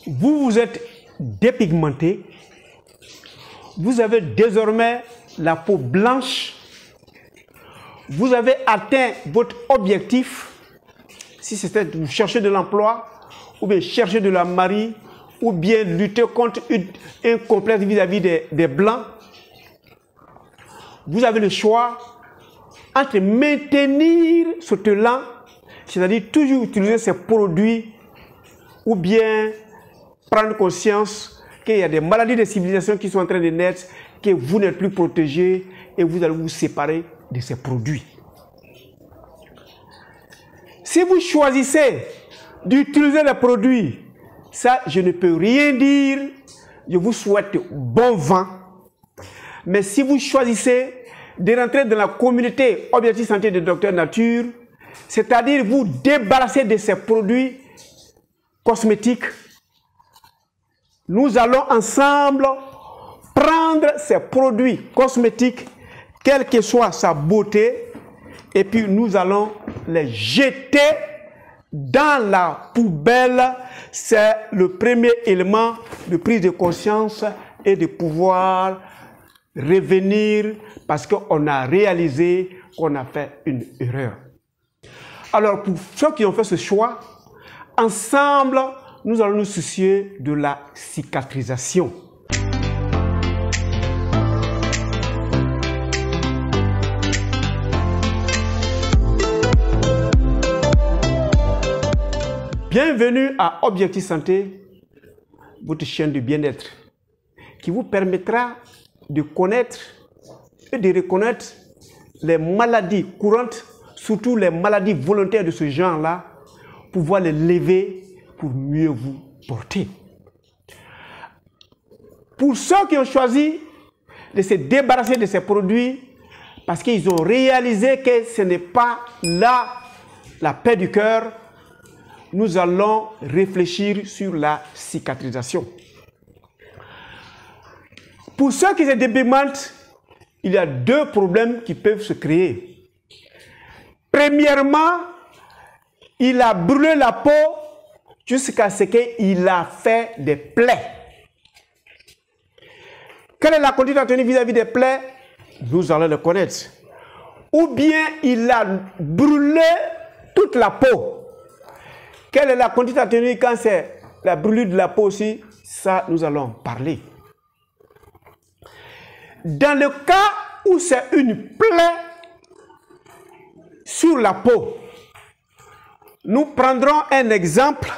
vous vous êtes dépigmenté, vous avez désormais la peau blanche, vous avez atteint votre objectif, si c'était de chercher de l'emploi, ou bien chercher de la mari, ou bien lutter contre un complexe vis-à-vis des Blancs. Vous avez le choix entre maintenir ce talent, c'est-à-dire toujours utiliser ces produits, ou bien prendre conscience qu'il y a des maladies de civilisation qui sont en train de naître, que vous n'êtes plus protégé et vous allez vous séparer de ces produits. Si vous choisissez d'utiliser les produits, ça, je ne peux rien dire. Je vous souhaite bon vent. Mais si vous choisissez de rentrer dans la communauté Objectif Santé de Docteur Nature, c'est-à-dire vous débarrasser de ces produits cosmétiques, nous allons ensemble prendre ces produits cosmétiques, quelle que soit sa beauté, et puis nous allons les jeter dans la poubelle. C'est le premier élément de prise de conscience et de pouvoir revenir parce qu'on a réalisé qu'on a fait une erreur. Alors pour ceux qui ont fait ce choix, ensemble, nous allons nous soucier de la cicatrisation. Bienvenue à Objectif Santé, votre chaîne de bien-être, qui vous permettra de connaître et de reconnaître les maladies courantes, surtout les maladies volontaires de ce genre-là, pour pouvoir les lever pour mieux vous porter. Pour ceux qui ont choisi de se débarrasser de ces produits, parce qu'ils ont réalisé que ce n'est pas là la paix du cœur, nous allons réfléchir sur la cicatrisation. Pour ceux qui se dépigmentent, il y a deux problèmes qui peuvent se créer. Premièrement, il a brûlé la peau jusqu'à ce qu'il a fait des plaies. Quelle est la conduite à tenir vis-à-vis des plaies? Nous allons le connaître. Ou bien il a brûlé toute la peau. Quelle est la conduite à tenir quand c'est la brûlure de la peau aussi? Ça, nous allons parler. Dans le cas où c'est une plaie sur la peau, nous prendrons un exemple.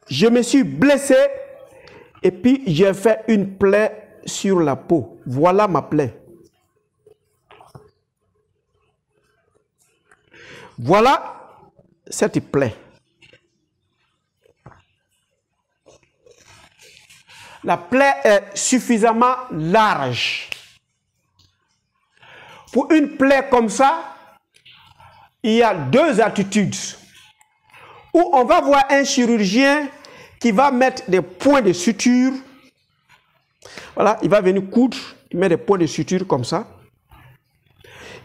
Je me suis blessé et puis j'ai fait une plaie sur la peau. Voilà ma plaie. Voilà cette plaie. La plaie est suffisamment large. Pour une plaie comme ça, il y a deux attitudes. Ou on va voir un chirurgien qui va mettre des points de suture. Voilà, il va venir coudre, il met des points de suture comme ça.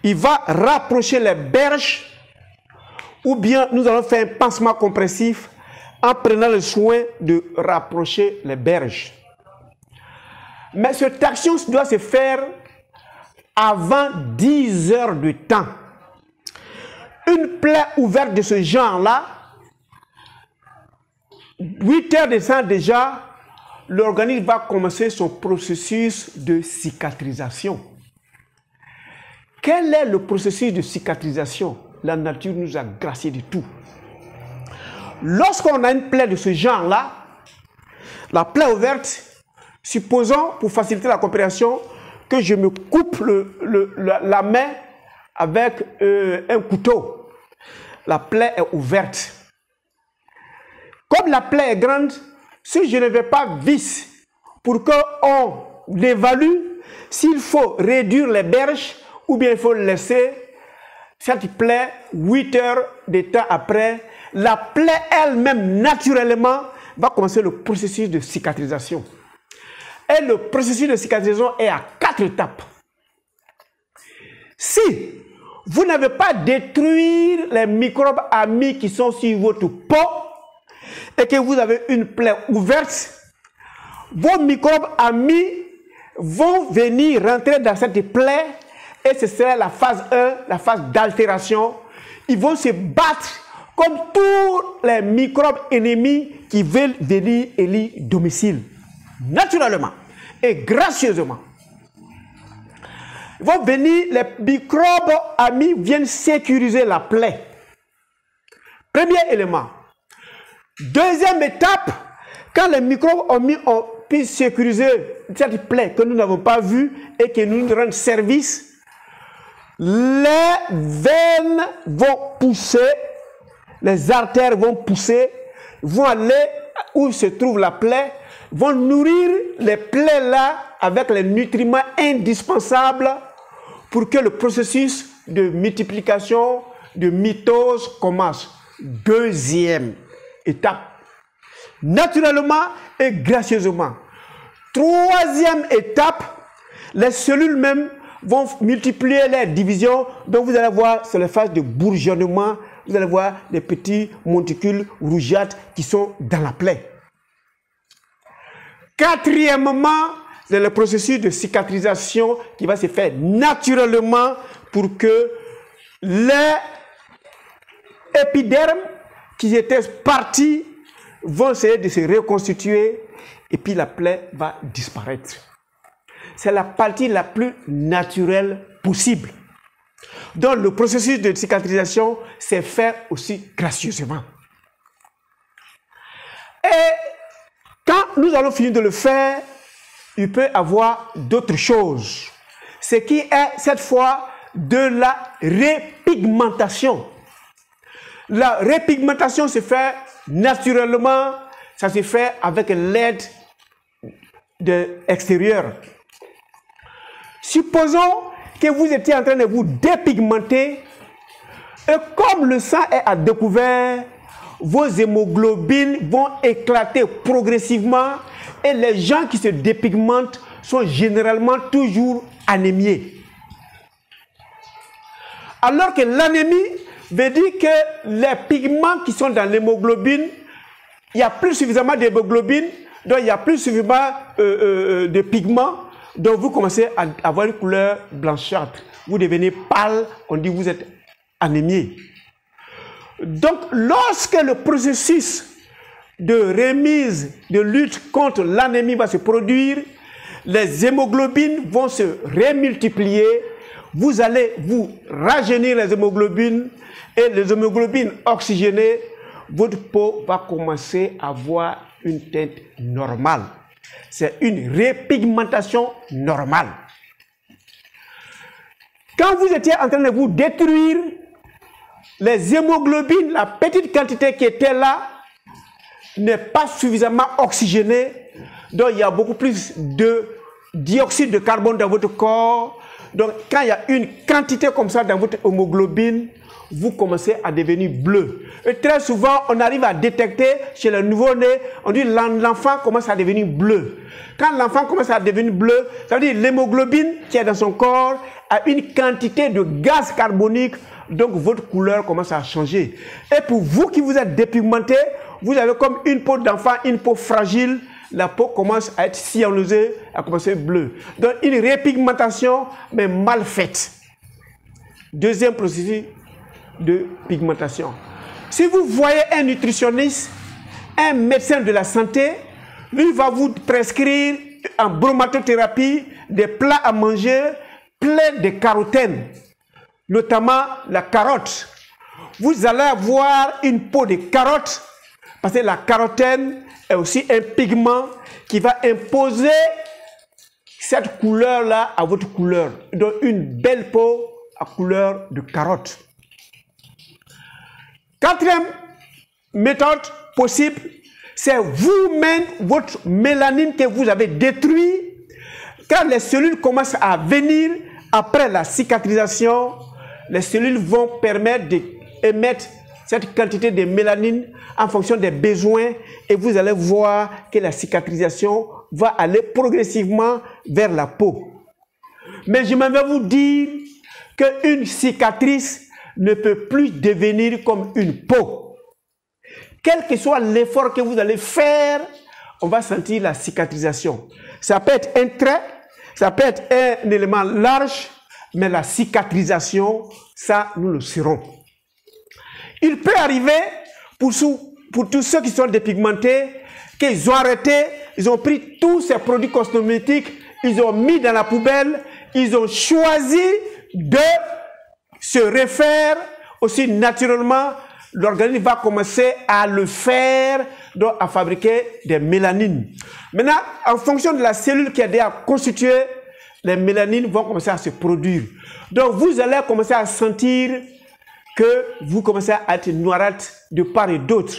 Il va rapprocher les berges. Ou bien nous allons faire un pansement compressif en prenant le soin de rapprocher les berges. Mais cette action doit se faire avant 10 heures de temps. Une plaie ouverte de ce genre-là, 8 heures de temps déjà, l'organisme va commencer son processus de cicatrisation. Quel est le processus de cicatrisation? La nature nous a gracié de tout. Lorsqu'on a une plaie de ce genre-là, la plaie ouverte, supposons, pour faciliter la compréhension, que je me coupe la main avec un couteau. La plaie est ouverte. Comme la plaie est grande, si je ne vais pas vite pour qu'on évalue s'il faut réduire les berges ou bien il faut laisser cette plaie, 8 heures de temps après, la plaie elle-même, naturellement, va commencer le processus de cicatrisation. Et le processus de cicatrisation est à 4 étapes. Si vous n'avez pas détruit les microbes amis qui sont sur votre peau, et que vous avez une plaie ouverte, vos microbes amis vont venir rentrer dans cette plaie et ce sera la phase 1, la phase d'altération. Ils vont se battre comme tous les microbes ennemis qui veulent venir élire domicile, naturellement et gracieusement. Ils vont venir, les microbes amis viennent sécuriser la plaie. Premier élément. Deuxième étape, quand les microbes amis ont pu sécuriser cette plaie que nous n'avons pas vue et que nous rendent service, les veines vont pousser, les artères vont pousser, vont aller où se trouve la plaie, vont nourrir les plaies là avec les nutriments indispensables pour que le processus de multiplication, de mitose commence. Deuxième étape, naturellement et gracieusement. Troisième étape, les cellules même vont multiplier les divisions, donc vous allez voir, c'est la phase de bourgeonnement, vous allez voir des petits monticules rougeâtres qui sont dans la plaie. Quatrièmement, c'est le processus de cicatrisation qui va se faire naturellement pour que les épidermes qui étaient partis vont essayer de se reconstituer et puis la plaie va disparaître. C'est la partie la plus naturelle possible. Donc le processus de cicatrisation s'est fait aussi gracieusement. Et quand nous allons finir de le faire, il peut y avoir d'autres choses. Ce qui est cette fois de la répigmentation. La répigmentation se fait naturellement, ça se fait avec l'aide extérieure. Supposons que vous étiez en train de vous dépigmenter et comme le sang est à découvert, vos hémoglobines vont éclater progressivement et les gens qui se dépigmentent sont généralement toujours anémiés. Alors que l'anémie veut dire que les pigments qui sont dans l'hémoglobine, il n'y a plus suffisamment d'hémoglobine, donc il n'y a plus suffisamment de pigments, donc vous commencez à avoir une couleur blanchâtre. Vous devenez pâle, on dit que vous êtes anémié. Donc lorsque le processus de remise, de lutte contre l'anémie va se produire, les hémoglobines vont se remultiplier, vous allez vous rajeunir les hémoglobines et les hémoglobines oxygénées, votre peau va commencer à avoir une teinte normale. C'est une répigmentation normale. Quand vous étiez en train de vous détruire, les hémoglobines, la petite quantité qui était là, n'est pas suffisamment oxygénée. Donc il y a beaucoup plus de dioxyde de carbone dans votre corps. Donc quand il y a une quantité comme ça dans votre hémoglobine, vous commencez à devenir bleu. Et très souvent, on arrive à détecter chez le nouveau-né, on dit l'enfant commence à devenir bleu. Quand l'enfant commence à devenir bleu, ça veut dire l'hémoglobine qui est dans son corps a une quantité de gaz carbonique, donc votre couleur commence à changer. Et pour vous qui vous êtes dépigmenté, vous avez comme une peau d'enfant, une peau fragile, la peau commence à être cyanosée, à commencer bleue. Donc une répigmentation, mais mal faite. Deuxième processus de pigmentation. Si vous voyez un nutritionniste, un médecin de la santé, lui va vous prescrire en bromatothérapie des plats à manger pleins de carotène, notamment la carotte. Vous allez avoir une peau de carotte parce que la carotène est aussi un pigment qui va imposer cette couleur-là à votre couleur. Donc une belle peau à couleur de carotte. Quatrième méthode possible, c'est vous-même, votre mélanine que vous avez détruite. Quand les cellules commencent à venir après la cicatrisation, les cellules vont permettre d'émettre cette quantité de mélanine en fonction des besoins et vous allez voir que la cicatrisation va aller progressivement vers la peau. Mais je m'en vais vous dire qu'une cicatrice ne peut plus devenir comme une peau. quel que soit l'effort que vous allez faire, on va sentir la cicatrisation. Ça peut être un trait, ça peut être un élément large, mais la cicatrisation, ça, nous le saurons. Il peut arriver, pour tous ceux qui sont dépigmentés, qu'ils ont arrêté, ils ont pris tous ces produits cosmétiques, ils ont mis dans la poubelle, ils ont choisi de se refaire aussi naturellement. L'organisme va commencer à le faire, donc à fabriquer des mélanines. Maintenant, en fonction de la cellule qui est déjà constituée, les mélanines vont commencer à se produire. Donc, vous allez commencer à sentir que vous commencez à être noirâtre de part et d'autre.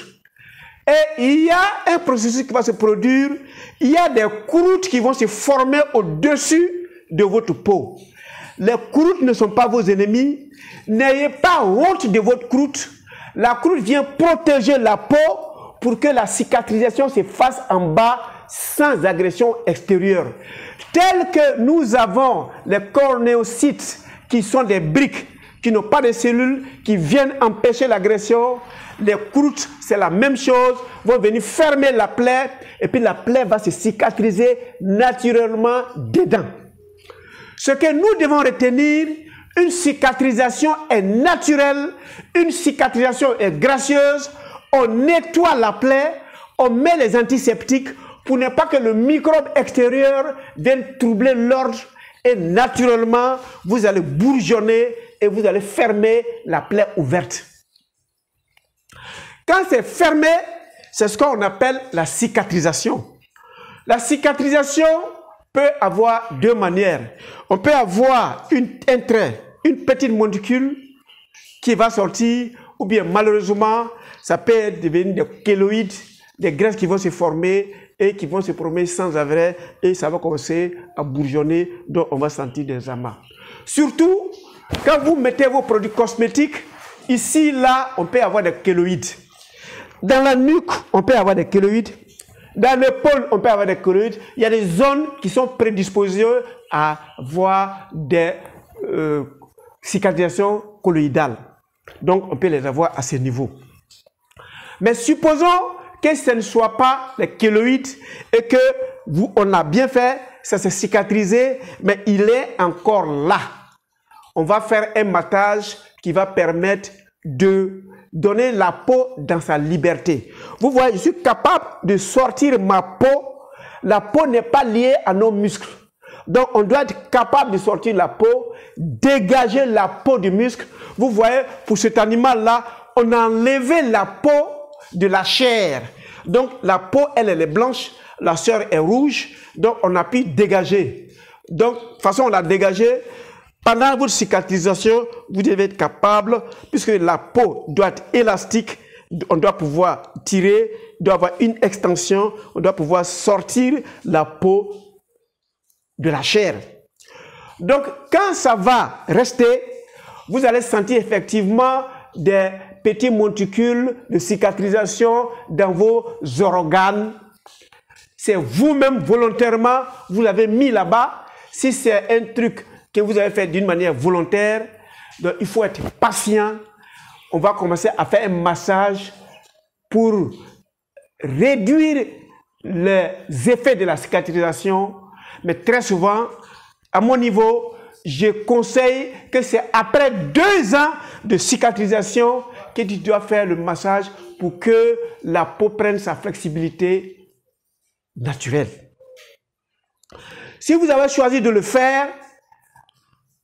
Et il y a un processus qui va se produire, il y a des croûtes qui vont se former au-dessus de votre peau. Les croûtes ne sont pas vos ennemis, n'ayez pas honte de votre croûte. La croûte vient protéger la peau pour que la cicatrisation se fasse en bas sans agression extérieure. Tel que nous avons les cornéocytes qui sont des briques, qui n'ont pas de cellules, qui viennent empêcher l'agression, les croûtes, c'est la même chose, vont venir fermer la plaie et puis la plaie va se cicatriser naturellement dedans. Ce que nous devons retenir, une cicatrisation est naturelle, une cicatrisation est gracieuse, on nettoie la plaie, on met les antiseptiques pour ne pas que le microbe extérieur vienne troubler l'ordre et naturellement, vous allez bourgeonner et vous allez fermer la plaie ouverte. Quand c'est fermé, c'est ce qu'on appelle la cicatrisation. La cicatrisation peut avoir deux manières. On peut avoir un trait, une petite molécule qui va sortir, ou bien malheureusement, ça peut devenir des kéloïdes, des graisses qui vont se former et qui vont se former sans arrêt et ça va commencer à bourgeonner, donc on va sentir des amas. Surtout, quand vous mettez vos produits cosmétiques, ici, là, on peut avoir des kéloïdes. Dans la nuque, on peut avoir des kéloïdes. Dans l'épaule, on peut avoir des kéloïdes. Il y a des zones qui sont prédisposées à avoir des cicatrisations colloïdales. Donc, on peut les avoir à ce niveau. Mais supposons que ce ne soit pas les kéloïdes et que on a bien fait, ça s'est cicatrisé, mais il est encore là. On va faire un massage qui va permettre de donner la peau dans sa liberté. Vous voyez, je suis capable de sortir ma peau. La peau n'est pas liée à nos muscles. Donc, on doit être capable de sortir la peau, dégager la peau du muscle. Vous voyez, pour cet animal-là, on a enlevé la peau de la chair. Donc, la peau, elle est blanche, la chair est rouge. Donc, on a pu dégager. Donc, de toute façon, on l'a dégagé. Pendant votre cicatrisation, vous devez être capable, puisque la peau doit être élastique, on doit pouvoir tirer, doit avoir une extension, on doit pouvoir sortir la peau de la chair. Donc, quand ça va rester, vous allez sentir effectivement des petits monticules de cicatrisation dans vos organes. C'est vous-même volontairement, vous l'avez mis là-bas. Si c'est un truc que vous avez fait d'une manière volontaire, donc il faut être patient. On va commencer à faire un massage pour réduire les effets de la cicatrisation. Mais très souvent, à mon niveau, je conseille que c'est après 2 ans de cicatrisation que tu dois faire le massage pour que la peau prenne sa flexibilité naturelle. Si vous avez choisi de le faire,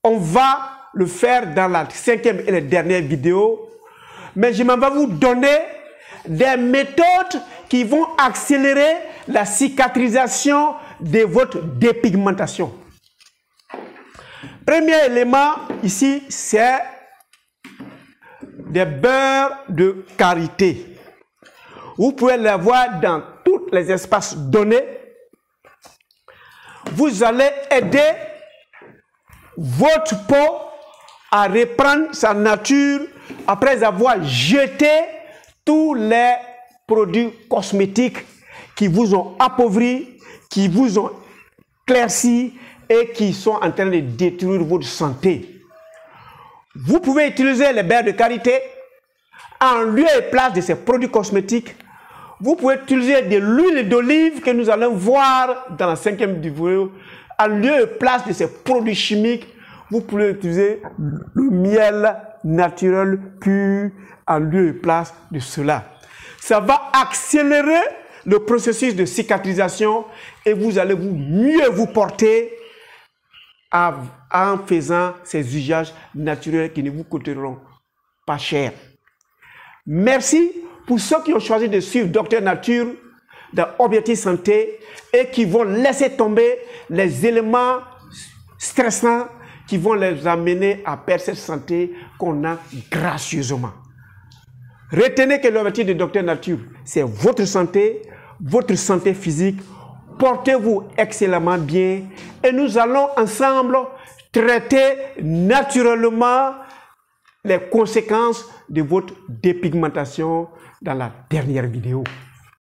on va le faire dans la 5e et la dernière vidéo, mais je m'en vais vous donner des méthodes qui vont accélérer la cicatrisation de votre dépigmentation. Premier élément ici, c'est des beurres de karité. Vous pouvez l'avoir dans tous les espaces donnés. Vous allez aider votre peau à reprendre sa nature après avoir jeté tous les produits cosmétiques qui vous ont appauvri, qui vous ont éclairci et qui sont en train de détruire votre santé. Vous pouvez utiliser les beurres de karité en lieu et place de ces produits cosmétiques, vous pouvez utiliser de l'huile d'olive que nous allons voir dans la 5e vidéo. En lieu et place de ces produits chimiques, vous pouvez utiliser le miel naturel pur en lieu et place de cela. Ça va accélérer le processus de cicatrisation et vous allez mieux vous porter en faisant ces usages naturels qui ne vous coûteront pas cher. Merci pour ceux qui ont choisi de suivre Docteur Nature dans Objectif Santé et qui vont laisser tomber les éléments stressants qui vont les amener à perdre cette santé qu'on a gracieusement. Retenez que l'objectif de Docteur Nature, c'est votre santé physique. Portez-vous excellemment bien et nous allons ensemble traiter naturellement les conséquences de votre dépigmentation dans la dernière vidéo.